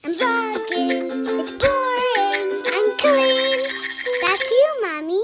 I'm vlogging. It's boring. I'm clean. That's you, Mommy.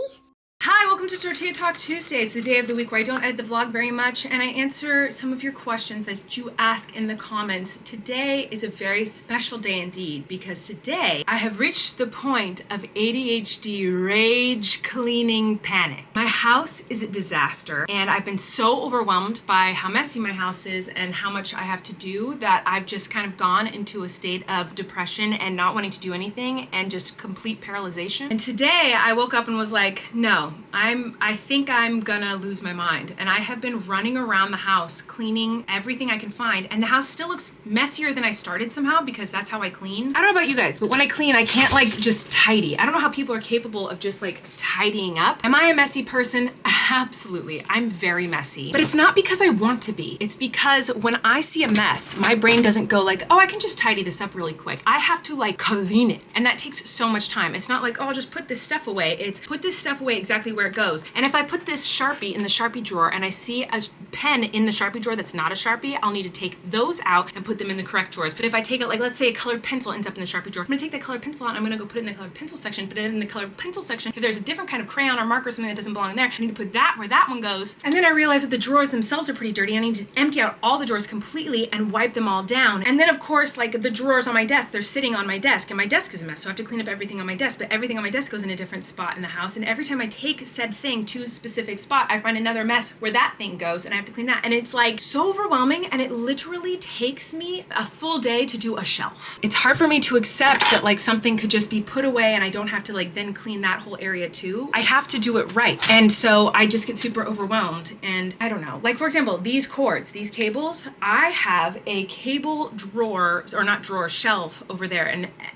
Hi, welcome to Tortilla Talk Tuesdays, the day of the week where I don't edit the vlog very much and I answer some of your questions that you ask in the comments. Today is a very special day indeed because today I have reached the point of ADHD rage cleaning panic. My house is a disaster and I've been so overwhelmed by how messy my house is and how much I have to do that I've just kind of gone into a state of depression and not wanting to do anything and just complete paralyzation. And today I woke up and was like, no. I think I'm gonna lose my mind. And I have been running around the house cleaning everything I can find, and the house still looks messier than I started somehow because that's how I clean. I don't know about you guys, but when I clean, I can't like just tidy. I don't know how people are capable of just like tidying up. Am I a messy person? Absolutely. I'm very messy. But it's not because I want to be. It's because when I see a mess, my brain doesn't go like, oh, I can just tidy this up really quick. I have to like clean it. And that takes so much time. It's not like, oh, I'll just put this stuff away. It's put this stuff away exactly where it goes. And if I put this Sharpie in the Sharpie drawer and I see a pen in the Sharpie drawer that's not a Sharpie, I'll need to take those out and put them in the correct drawers. But if I take it, like let's say a colored pencil ends up in the Sharpie drawer, I'm gonna take that colored pencil out and I'm gonna go put it in the colored pencil section, put it in the colored pencil section. If there's a different kind of crayon or marker or something that doesn't belong in there, I need to put that where that one goes. And then I realize that the drawers themselves are pretty dirty. I need to empty out all the drawers completely and wipe them all down. And then of course, like the drawers on my desk, they're sitting on my desk and my desk is a mess. So I have to clean up everything on my desk, but everything on my desk goes in a different spot in the house. And every time I take said thing to a specific spot, I find another mess where that thing goes and I have to clean that. And it's like so overwhelming and it literally takes me a full day to do a shelf. It's hard for me to accept that like something could just be put away and I don't have to like then clean that whole area too. I have to do it right. And so I just get super overwhelmed and I don't know. Like for example, these cords, these cables, I have a cable drawer, or not drawer, shelf over there.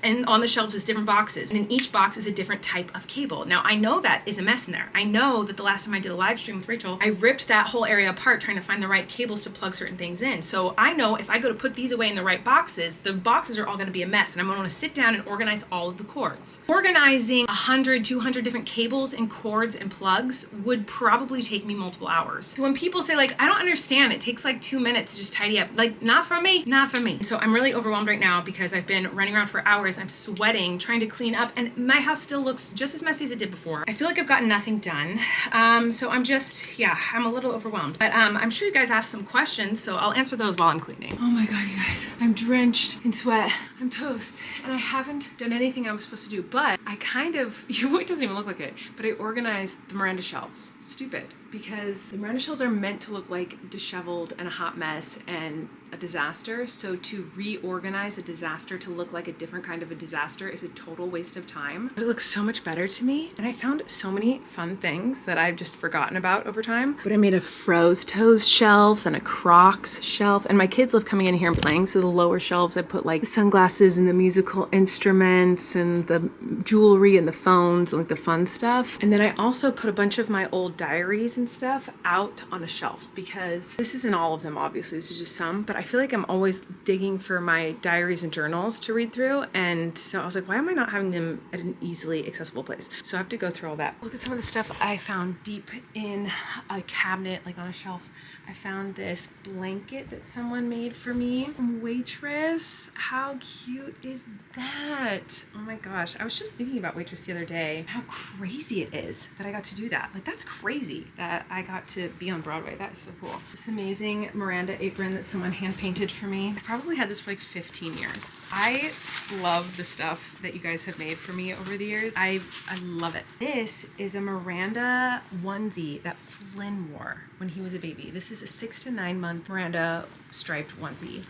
And on the shelves is different boxes. And in each box is a different type of cable. Now I know that is a mess in there. I know that the last time I did a live stream with Rachel, I ripped that whole area apart trying to find the right cables to plug certain things in. So I know if I go to put these away in the right boxes, the boxes are all gonna be a mess and I'm gonna wanna sit down and organize all of the cords. Organizing 100, 200 different cables and cords and plugs would probably take me multiple hours. So when people say like, I don't understand, it takes like 2 minutes to just tidy up, like not for me, not for me. So I'm really overwhelmed right now because I've been running around for hours. I'm sweating, trying to clean up and my house still looks just as messy as it did before. I feel like I've gotten nothing done. So I'm just, yeah, I'm a little overwhelmed. But I'm sure you guys asked some questions, so I'll answer those while I'm cleaning. Oh my God, you guys, I'm drenched in sweat. I'm toast. And I haven't done anything I was supposed to do, but I kind of, it doesn't even look like it, but I organized the Miranda shelves. It's stupid because the Miranda shelves are meant to look like disheveled and a hot mess and a disaster. So to reorganize a disaster to look like a different kind of a disaster is a total waste of time. But it looks so much better to me. And I found so many fun things that I've just forgotten about over time. But I made a Froze Toes shelf and a Crocs shelf. And my kids love coming in here and playing. So the lower shelves, I put like the sunglasses and the musical instruments and the jewelry and the phones and like the fun stuff. And then I also put a bunch of my old diaries and stuff out on a shelf because this isn't all of them, obviously, this is just some, but I feel like I'm always digging for my diaries and journals to read through. And so I was like, why am I not having them at an easily accessible place? So I have to go through all that. Look at some of the stuff I found deep in a cabinet, like on a shelf. I found this blanket that someone made for me from Waitress. How cute is that? Oh my gosh. I was just thinking about Waitress the other day, how crazy it is that I got to do that. Like that's crazy that I got to be on Broadway. That is so cool. This amazing Miranda apron that someone hand painted for me. I probably had this for like 15 years. I love the stuff that you guys have made for me over the years. I love it. This is a Miranda onesie that Flynn wore when he was a baby. This is a 6 to 9 month Miranda striped onesie.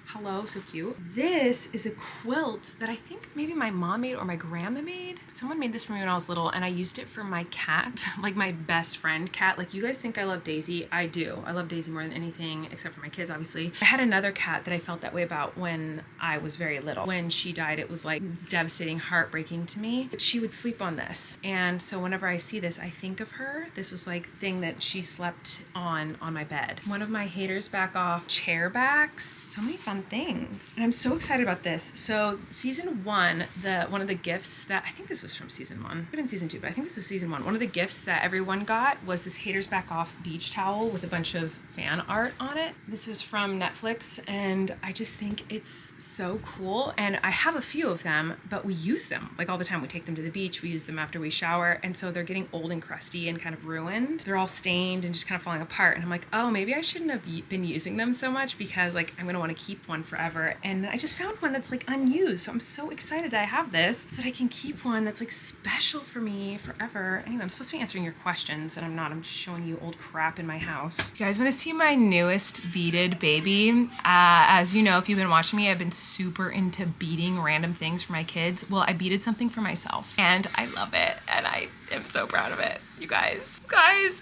Hello, so cute. This is a quilt that I think maybe my mom made or my grandma made. Someone made this for me when I was little and I used it for my cat, like my best friend cat. Like you guys think I love Daisy. I do. I love Daisy more than anything except for my kids, obviously. I had another cat that I felt that way about when I was very little. When she died, it was like devastating, heartbreaking to me. But she would sleep on this. And so whenever I see this, I think of her. This was like the thing that she slept on my bed. One of my haters back off chair backs. So many fun fun things. And I'm so excited about this. So season 1, one of the gifts that, I think this was from season 1, but in season 2, but I think this was season 1. One of the gifts that everyone got was this Haters Back Off beach towel with a bunch of fan art on it. This is from Netflix, and I just think it's so cool. And I have a few of them, but we use them like all the time. We take them to the beach, we use them after we shower, and so they're getting old and crusty and kind of ruined. They're all stained and just kind of falling apart. And I'm like, oh, maybe I shouldn't have been using them so much, because like I'm gonna want to keep one forever. And I just found one that's like unused, so I'm so excited that I have this so that I can keep one that's like special for me forever. Anyway, I'm supposed to be answering your questions, and I'm not. I'm just showing you old crap in my house. You guys want to see my newest beaded baby? As you know, if you've been watching me, I've been super into beading random things for my kids. Well, I beaded something for myself, and I love it, and I am so proud of it. You guys,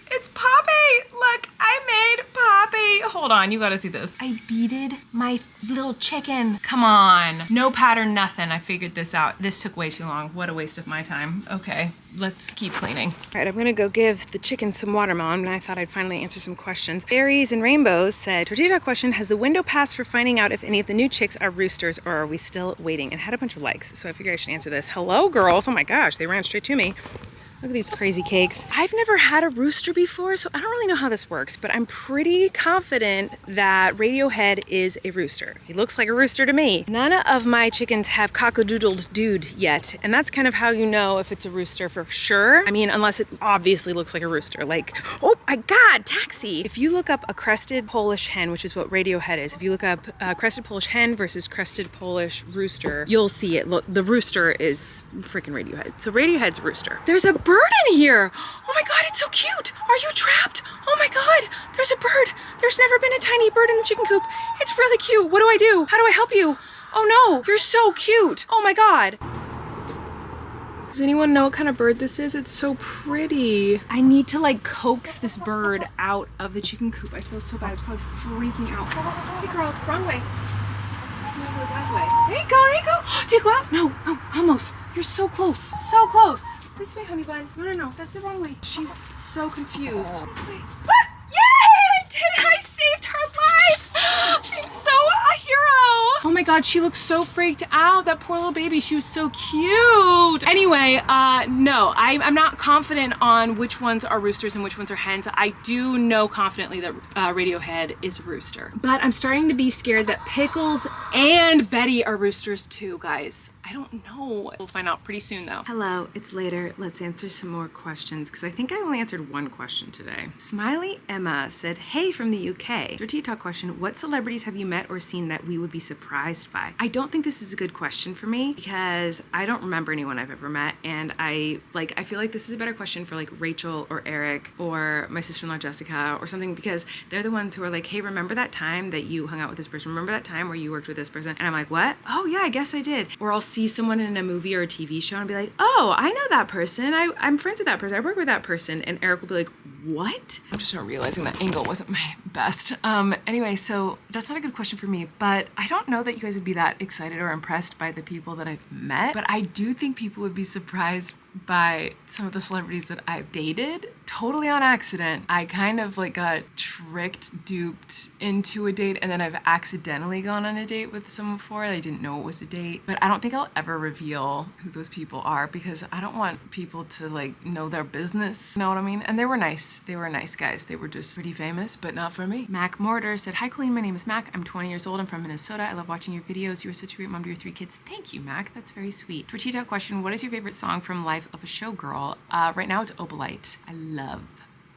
it's Poppy. Look, I made Poppy. Hold on, you gotta see this. I beaded my little chicken. Come on, no pattern, nothing. I figured this out. This took way too long. What a waste of my time. Okay, let's keep cleaning. All right, I'm gonna go give the chicken some watermelon, and I thought I'd finally answer some questions. Berries and Rainbows said, Tortilla Talk question, has the window passed for finding out if any of the new chicks are roosters, or are we still waiting? And had a bunch of likes, so I figured I should answer this. Hello, girls. Oh my gosh, they ran straight to me. Look at these crazy cakes. I've never had a rooster before, so I don't really know how this works, but I'm pretty confident that Radiohead is a rooster. He looks like a rooster to me. None of my chickens have cock-a-doodled dude yet, and that's kind of how you know if it's a rooster for sure. I mean, unless it obviously looks like a rooster. Like, oh my God, taxi! If you look up a crested Polish hen, which is what Radiohead is, if you look up crested Polish hen versus crested Polish rooster, you'll see it. Look, the rooster is freaking Radiohead. So Radiohead's rooster. There's a bird in here. Oh my God, it's so cute. Are you trapped? Oh my God, there's a bird. There's never been a tiny bird in the chicken coop. It's really cute. What do I do? How do I help you? Oh no, you're so cute. Oh my God. Does anyone know what kind of bird this is? It's so pretty. I need to like coax this bird out of the chicken coop. I feel so bad. It's probably freaking out. Hey girl, wrong way. There you go. Did you go out? No, almost. You're so close. So close. This way, honey bun. No. That's the wrong way. She's so confused. This way. Ah! Yay! I did it! I saved her life! I'm so a hero! Oh my God, she looks so freaked out. That poor little baby. She was so cute. Anyway, no, I'm not confident on which ones are roosters and which ones are hens. I do know confidently that Radiohead is a rooster. But I'm starting to be scared that Pickles and Betty are roosters too, guys. I don't know. We'll find out pretty soon though. Hello, it's later. Let's answer some more questions, because I think I only answered one question today. Smiley Emma said, hey from the UK. Tortilla Talk question, what celebrities have you met or seen that we would be surprised by? I don't think this is a good question for me, because I don't remember anyone I've ever met, and I feel like this is a better question for like Rachel or Eric or my sister-in-law Jessica or something, because they're the ones who are like, hey, remember that time that you hung out with this person? Remember that time where you worked with this person? And I'm like, what? Oh yeah, I guess I did. Or I'll see someone in a movie or a TV show and be like, oh, I know that person. I'm friends with that person. I work with that person. And Eric will be like, what? I'm just not realizing that angle wasn't my best. Anyway, so that's not a good question for me, but I don't know that you guys would be that excited or impressed by the people that I've met, but I do think people would be surprised by some of the celebrities that I've dated totally on accident. I kind of like got tricked, duped into a date, and then I've accidentally gone on a date with someone before. I didn't know it was a date, but I don't think I'll ever reveal who those people are, because I don't want people to like know their business. You know what I mean? And they were nice. They were nice guys. They were just pretty famous, but not for me. Mac Mortar said, hi Colleen, my name is Mac. I'm 20 years old. I'm from Minnesota. I love watching your videos. You're such a great mom to your 3 kids. Thank you, Mac. That's very sweet. Tortilla question, what is your favorite song from Life of a Showgirl? Right now it's Opalite. I love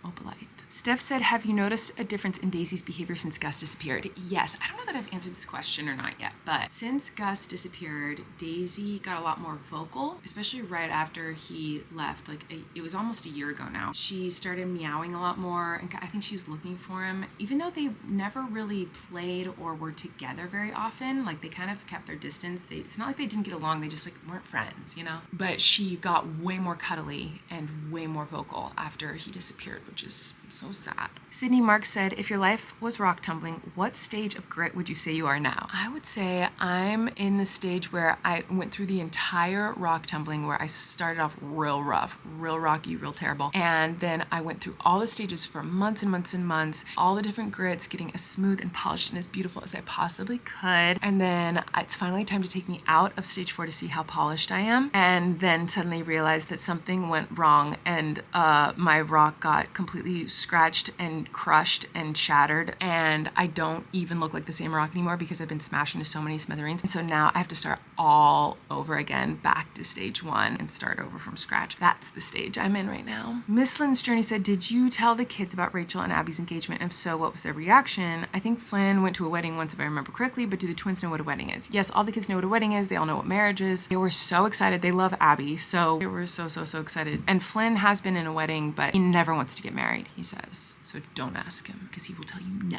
Opalite. Steph said, have you noticed a difference in Daisy's behavior since Gus disappeared? Yes, I don't know that I've answered this question or not yet, but since Gus disappeared, Daisy got a lot more vocal, especially right after he left. Like it was almost a year ago now. She started meowing a lot more, and I think she was looking for him, even though they never really played or were together very often. Like they kind of kept their distance. It's not like they didn't get along, they just like weren't friends, you know? But she got way more cuddly and way more vocal after he disappeared, which is So sad. Sydney Marks said, if your life was rock tumbling, what stage of grit would you say you are now? I would say I'm in the stage where I went through the entire rock tumbling, where I started off real rough, real rocky, real terrible. And then I went through all the stages for months and months and months, all the different grits, getting as smooth and polished and as beautiful as I possibly could. And then it's finally time to take me out of stage 4 to see how polished I am. And then suddenly realized that something went wrong, and my rock got completely scratched and crushed and shattered, and I don't even look like the same rock anymore because I've been smashed into so many smithereens. And so now I have to start all over again, back to stage 1 and start over from scratch. That's the stage I'm in right now. Miss Lynn's Journey said, did you tell the kids about Rachel and Abby's engagement? And if so, what was their reaction? I think Flynn went to a wedding once, if I remember correctly, but do the twins know what a wedding is? Yes, all the kids know what a wedding is. They all know what marriage is. They were so excited. They love Abby, so they were so excited. And Flynn has been in a wedding, but he never wants to get married, he says. So don't ask him, because he will tell you no.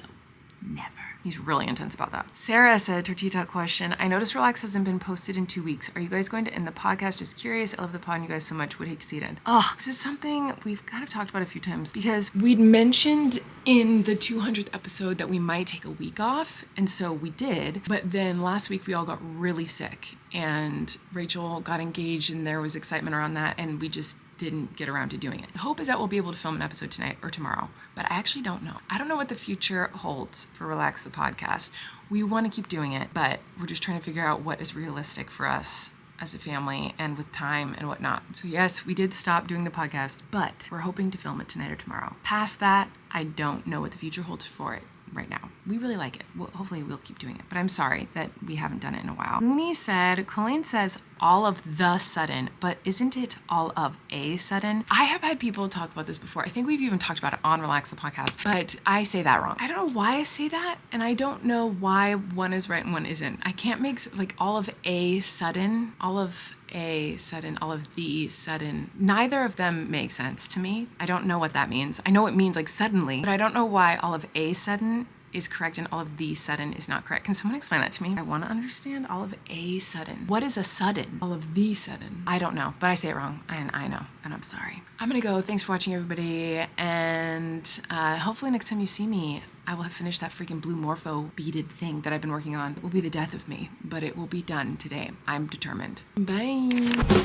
Never. He's really intense about that. Sarah said, Tortilla Talk question. I noticed Relax hasn't been posted in 2 weeks. Are you guys going to end the podcast? Just curious. I love the pod and you guys so much. Would hate to see it end. Oh, this is something we've kind of talked about a few times, because we'd mentioned in the 200th episode that we might take a week off. And so we did. But then last week we all got really sick and Rachel got engaged and there was excitement around that. And we just didn't get around to doing it. The hope is that we'll be able to film an episode tonight or tomorrow, but I actually don't know. I don't know what the future holds for Relax the Podcast. We want to keep doing it, but we're just trying to figure out what is realistic for us as a family and with time and whatnot. So yes, we did stop doing the podcast, but we're hoping to film it tonight or tomorrow. Past that, I don't know what the future holds for it right now. We really like it. Well, hopefully we'll keep doing it, but I'm sorry that we haven't done it in a while. Uni said, Colleen says all of the sudden, but isn't it all of a sudden? I have had people talk about this before. I think we've even talked about it on Relax the Podcast, but I say that wrong. I don't know why I say that, and I don't know why one is right and one isn't. I can't make like all of a sudden, all of a sudden, all of the sudden. Neither of them make sense to me. I don't know what that means. I know it means like suddenly, but I don't know why all of a sudden is correct and all of the sudden is not correct. Can someone explain that to me? I want to understand all of a sudden. What is a sudden? All of the sudden. I don't know, but I say it wrong, and I know, and I'm sorry. I'm gonna go. Thanks for watching, everybody, and hopefully next time you see me, I will have finished that freaking blue morpho beaded thing that I've been working on. It will be the death of me, but it will be done today. I'm determined. Bye.